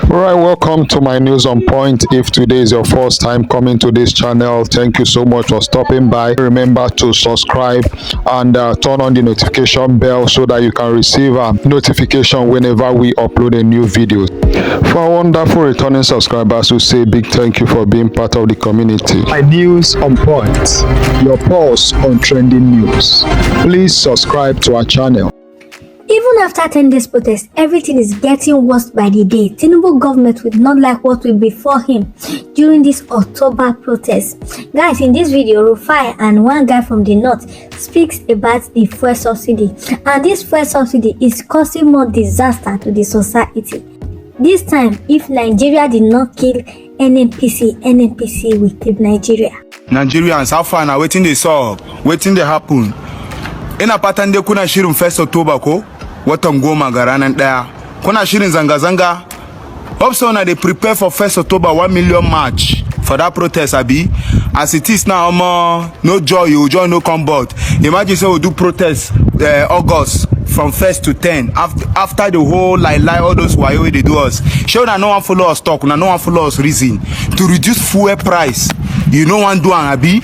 Alright, welcome to my news on point. If today is your first time coming to this channel, thank you so much for stopping by. Remember to subscribe and turn on the notification bell so that you can receive a notification whenever we upload a new video. For our wonderful returning subscribers, we say big thank you for being part of the community. My news on point, your pulse on trending news. Please subscribe to our channel. Even after 10 days protest, everything is getting worse by the day. Tinubu government would not like what will be for him during this October protest. Guys, in this video, Rufai and one guy from the north speaks about the fuel subsidy. And this fuel subsidy is causing more disaster to the society. This time, if Nigeria did not kill Nnpc will kill Nigeria. Nigerians, how far now? Waiting they saw, waiting they happen. In a pattern they kuna shirin 1st October ko? Watan goma ga ranar daya. Kuna shirin zanga-zanga? Hope so now they prepare for 1st October 1 million march for that protest, abi. As it is now, no joy, joy no come but. Imagine say we do protest August from 1st to 10 after the whole lie all those wayo they do us. Show that no one follow us talk, no one follow us reason to reduce fuel price. You know one do an abi.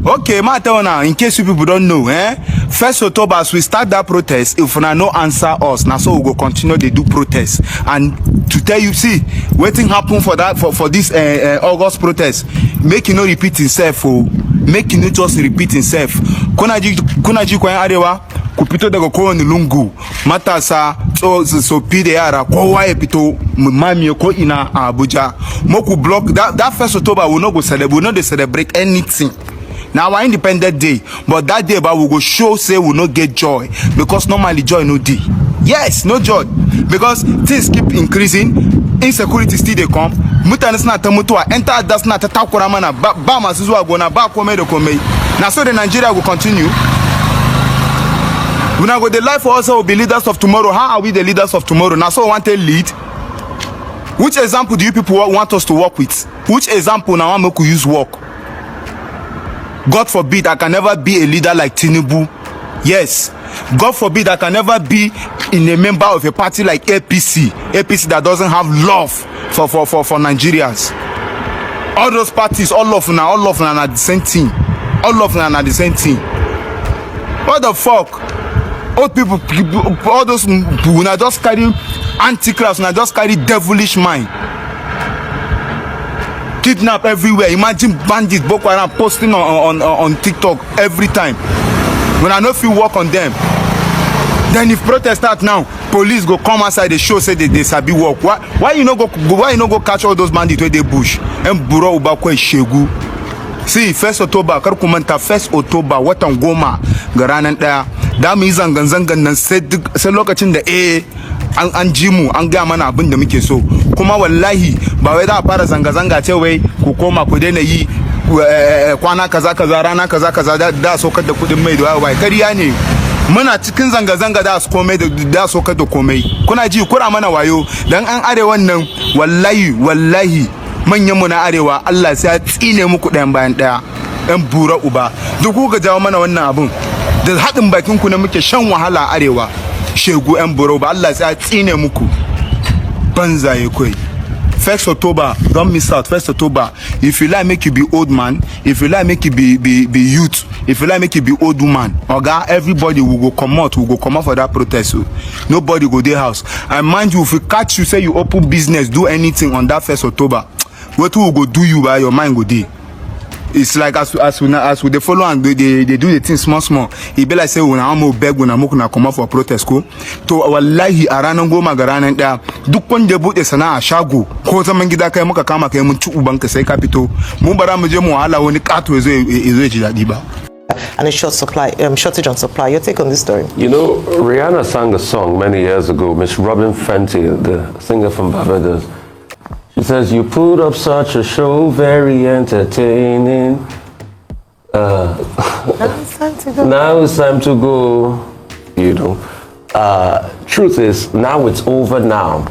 Okay, ma tell now in case you people don't know, 1st October as we start that protest, if una no answer us, now so we go continue they do protest. And to tell you, see, waiting happen for that for this August protest, make you no repeat himself, make you no just repeat himself. Kunaji kwa arewa kupito daga ko ni lungu matasa so pide yara kowa ya pito mami ko ina Abuja moku block that 1st October we no go celebrate, we no dey celebrate anything. Now our independent day, but that day but we go show say we no get joy because normally joy no dey. Yes, no joy because things keep increasing, insecurity still dey come. Mutane sna tamutua enter that's not takura mana ba masuzu agona ba kome de kome. Now so the Nigeria will continue. We now go the life for us will be leaders of tomorrow. How are we the leaders of tomorrow? Now so want to lead. Which example do you people want us to work with? Which example now we could use work? God forbid I can never be a leader like Tinubu. Yes. God forbid I can never be in a member of a party like APC. APC that doesn't have love for Nigerians. All those parties, all of them are the same thing. All of them are the same thing. What the fuck? Old people, all those who are just carry anti-class, who are just carry devilish mind. Kidnap everywhere. Imagine bandits, Boko Haram posting on TikTok every time. When I know if you work on them, then if protest start now, police go come outside the show say they sabi work. Why you no go catch all those bandits where they bush? And buro ubako shegu. See 1st October, kar ku manta 1st October watan goma ga ranar daya. Da mu yi zangan nan sai lokacin da an ji mu an ga mana abin da muke so. Kuma wallahi ba wai da fara zanga ce wai ku koma ku daina yi kwana kaza rana kaza da sokar da kudin mai da wai kariya ne. Muna cikin zanga da su komai da sokar da komai. Kuna ji kura mana wayo dan an arewan nan wallahi manyan mu na arewa Allah sai ya tsine muku ɗayan bayan ɗaya ɗan bura uba duk ku ga jawo mana wannan abun da haɗin bakin ku na muke shan wahala arewa shegu ɗan bura uba Allah sai ya tsine muku banzaye kai. 1st October, don't miss out. 1st October, if you like make you be old man, if you like make you be youth, if you like make you be old woman, oga, everybody will go come out for that protest. So nobody go their house. And mind you, if we catch you say you open business, do anything on that 1st October, what will go do you by your mind go there? It's like as we they follow and they do the things small. It be like say when I'm beg when I'm gonna come out for protest ko. To wallahi arana goma garanan da duk wanda bude sana'a shago ko zaman gida kai muka kama kai mun ci uban ka sai ka fito mun bara mu je mu wahala wani kato yazo ji dadi ba. And a shortage on supply. Your take on this story? You know, Rihanna sang a song many years ago. Miss Robin Fenty, the singer from Barbados. She says, you put up such a show, very entertaining. Now it's time to go. You know. Truth is, now it's over now.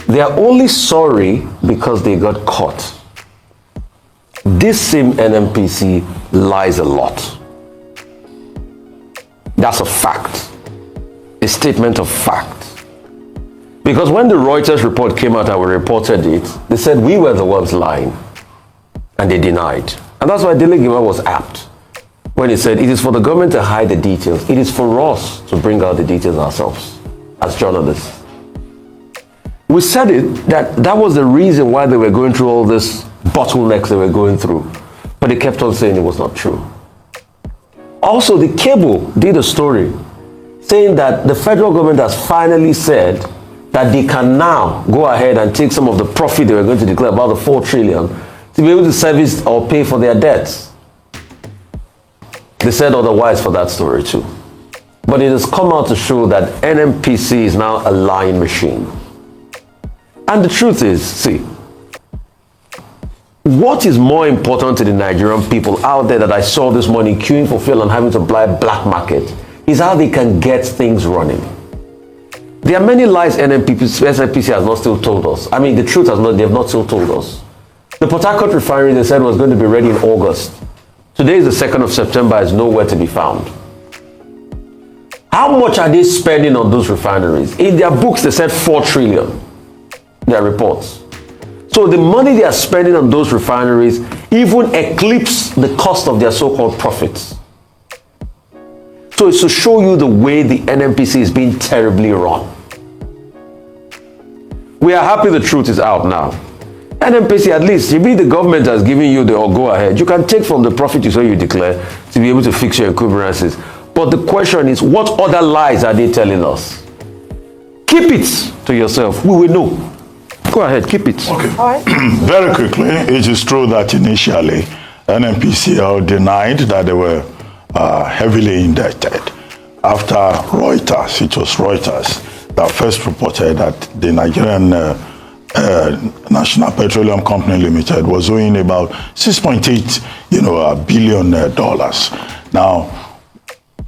They are only sorry because they got caught. This same Nnpc lies a lot. That's a fact. A statement of fact. Because when the Reuters report came out and we reported it, they said we were the ones lying. And they denied. And that's why Dele Gima was apt when he said it is for the government to hide the details. It is for us to bring out the details ourselves as journalists. We said it, that was the reason why they were going through all this bottlenecks they were going through. But they kept on saying it was not true. Also, the Cable did a story saying that the federal government has finally said that they can now go ahead and take some of the profit they were going to declare, about the 4 trillion, to be able to service or pay for their debts. They said otherwise for that story too. But it has come out to show that Nnpc is now a lying machine. And the truth is, see, what is more important to the Nigerian people out there that I saw this morning queuing for fuel and having to buy black market is how they can get things running. There are many lies Nnpc has not still told us. I mean, the truth has not, they have not still told us. The Port Harcourt refinery, they said, was going to be ready in August. Today is the 2nd of September, is nowhere to be found. How much are they spending on those refineries? In their books, they said 4 trillion, their reports. So the money they are spending on those refineries even eclipse the cost of their so-called profits. So it's to show you the way the Nnpc is being terribly run. We are happy the truth is out now. Nnpc, at least, maybe the government has given you the go ahead. You can take from the profit you say you declare to be able to fix your encumbrances. But the question is, what other lies are they telling us? Keep it to yourself. We will know. Go ahead, keep it. Okay. All right. Very quickly, it is true that initially Nnpc denied that they were heavily indebted. After Reuters, it was Reuters that first reported that the Nigerian National Petroleum Company Limited was owing about $6.8 billion.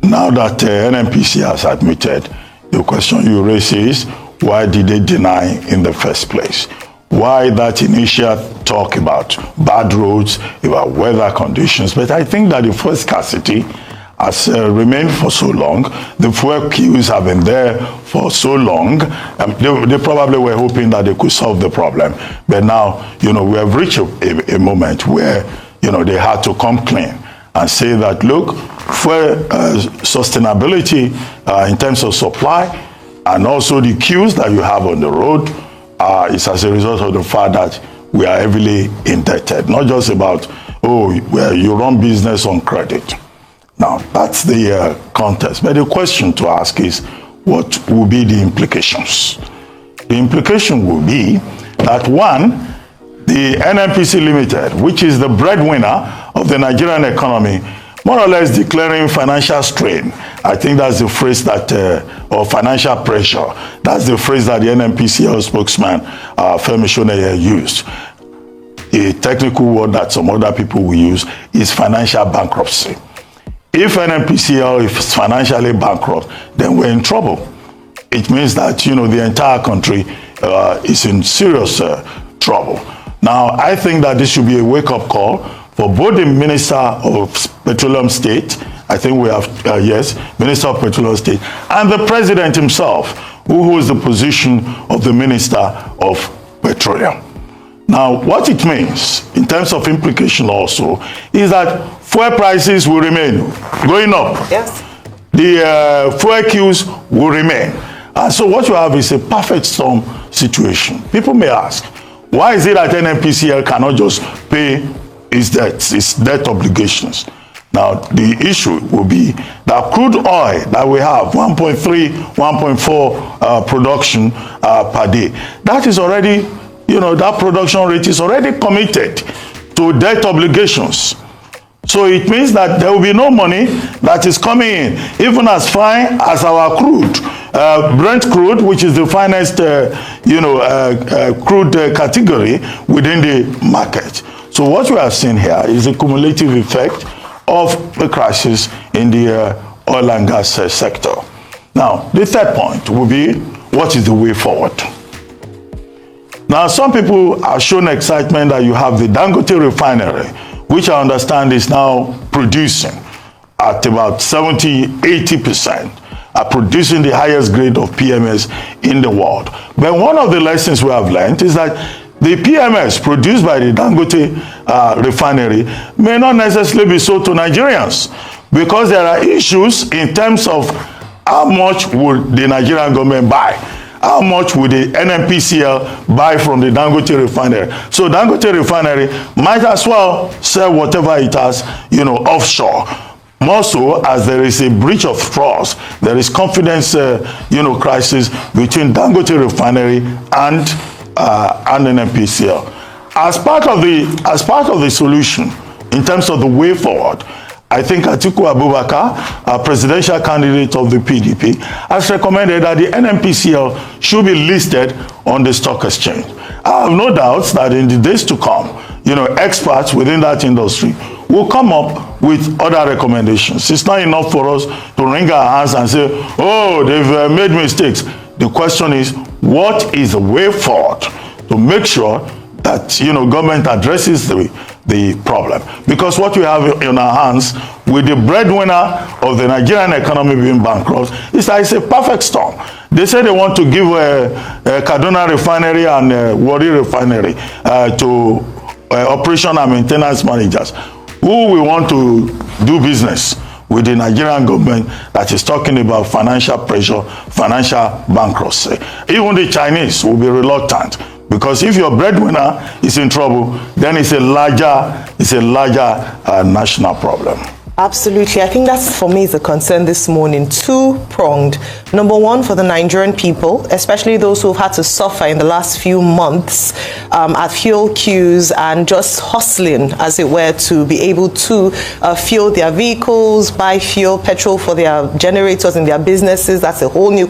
Now that Nnpc has admitted, the question you raise is, why did they deny in the first place? Why that initial talk about bad roads, about weather conditions? But I think that the fuel scarcity has remained for so long. The fuel queues have been there for so long. They probably were hoping that they could solve the problem. But now, we have reached a moment where, they had to come clean and say that, look, fuel sustainability in terms of supply and also the queues that you have on the road is as a result of the fact that we are heavily indebted. Not just about, you run business on credit. Now, that's the context. But the question to ask is, what will be the implications? The implication will be that, one, the Nnpc Limited, which is the breadwinner of the Nigerian economy, more or less declaring financial strain. I think that's the phrase that, or financial pressure. That's the phrase that the Nnpc spokesman, Femi Shoneye, used. A technical word that some other people will use is financial bankruptcy. If Nnpc is financially bankrupt, then we're in trouble. It means that, the entire country is in serious trouble. Now, I think that this should be a wake-up call for both the Minister of Petroleum State, I think we have, Minister of Petroleum State, and the President himself, who holds the position of the Minister of Petroleum. Now, what it means, in terms of implication also, is that fuel prices will remain going up. Yes. The fuel queues will remain. And so what you have is a perfect storm situation. People may ask, why is it that Nnpc cannot just pay its debts, its debt obligations? Now, the issue will be that crude oil that we have, 1.3, 1.4 production per day, that is already, that production rate is already committed to debt obligations. So it means that there will be no money that is coming in, even as fine as our crude, Brent crude, which is the finest, crude category within the market. So what we have seen here is a cumulative effect of the crisis in the oil and gas sector. Now, the third point will be, what is the way forward? Now, some people have shown excitement that you have the Dangote refinery, which I understand is now producing at about 70-80%. are producing the highest grade of PMS in the world. But one of the lessons we have learned is that the PMS produced by the Dangote refinery may not necessarily be sold to Nigerians, because there are issues in terms of how much would the Nigerian government buy. How much would the Nnpc buy from the Dangote refinery? So Dangote refinery might as well sell whatever it has, offshore. More so as there is a breach of trust, there is confidence, crisis between Dangote refinery and Nnpc. As part of the solution, in terms of the way forward, I think Atiku Abubakar, a presidential candidate of the PDP, has recommended that the Nnpc should be listed on the stock exchange. I have no doubts that in the days to come, experts within that industry will come up with other recommendations. It's not enough for us to wring our hands and say, oh, they've made mistakes. The question is, what is the way forward to make sure that government addresses the problem? Because what we have in our hands with the breadwinner of the Nigerian economy being bankrupt is that it's a perfect storm. They say they want to give Kaduna refinery and Warri refinery to operation and maintenance managers who will want to do business with the Nigerian government that is talking about financial pressure, financial bankruptcy. Even the Chinese will be reluctant, because if your breadwinner is in trouble, then it's a larger national problem. Absolutely. I think that's, for me, the concern this morning. Two-pronged. Number one, for the Nigerian people, especially those who've had to suffer in the last few months at fuel queues and just hustling, as it were, to be able to fuel their vehicles, buy fuel, petrol for their generators in their businesses. That's a whole new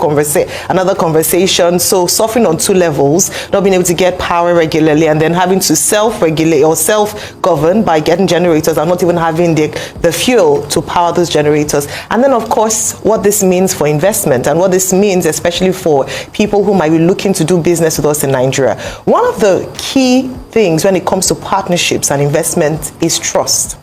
another conversation. So suffering on two levels, not being able to get power regularly and then having to self-regulate or self-govern by getting generators and not even having the fuel to power those generators. And then, of course, what this means for investment and what this means especially for people who might be looking to do business with us in Nigeria. One of the key things when it comes to partnerships and investment is trust.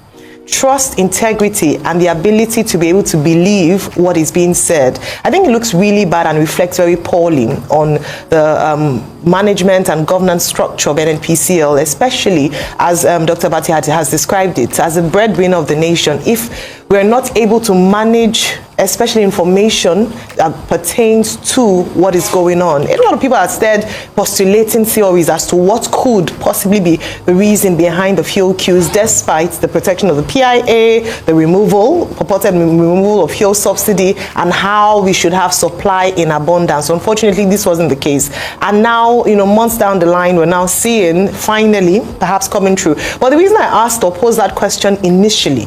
Trust, integrity, and the ability to be able to believe what is being said. I think it looks really bad and reflects very poorly on the management and governance structure of Nnpc, especially as Dr. Bati has described it, as a breadwinner of the nation. If we're not able to manage, especially information that pertains to what is going on. A lot of people have started postulating theories as to what could possibly be the reason behind the fuel queues, despite the protection of the PIA, the purported removal of fuel subsidy, and how we should have supply in abundance. Unfortunately, this wasn't the case. And now, months down the line, we're now seeing, finally, perhaps coming true. But the reason I asked or posed that question initially,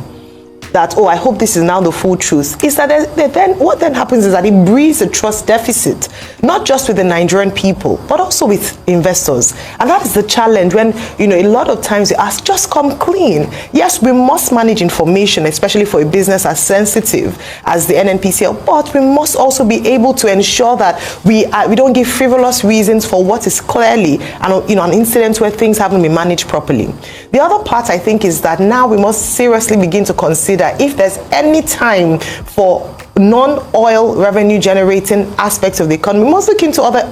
that, I hope this is now the full truth, is that then what then happens is that it breeds a trust deficit, not just with the Nigerian people, but also with investors. And that is the challenge when, a lot of times you ask, just come clean. Yes, we must manage information, especially for a business as sensitive as the Nnpc, but we must also be able to ensure that we don't give frivolous reasons for what is clearly an incident where things haven't been managed properly. The other part, I think, is that now we must seriously begin to consider if there's any time for non-oil revenue generating aspects of the economy. We must look into other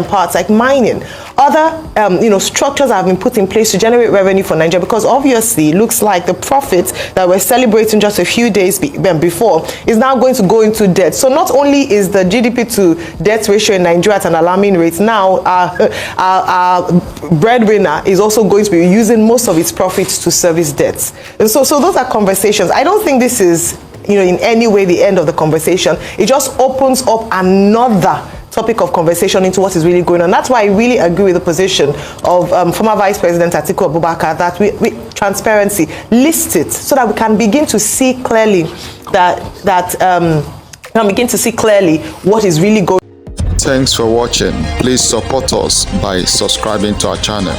parts like mining, other structures that have been put in place to generate revenue for Nigeria, because obviously it looks like the profits that we're celebrating just a few days before is now going to go into debt. So not only is the GDP to debt ratio in Nigeria at an alarming rate, now our breadwinner is also going to be using most of its profits to service debts. And so those are conversations. I don't think this is in any way the end of the conversation. It just opens up another topic of conversation into what is really going on. That's why I really agree with the position of former Vice President Atiku Abubakar that we transparency, list it so that we can begin to see clearly what is really going on. Thanks for watching. Please support us by subscribing to our channel.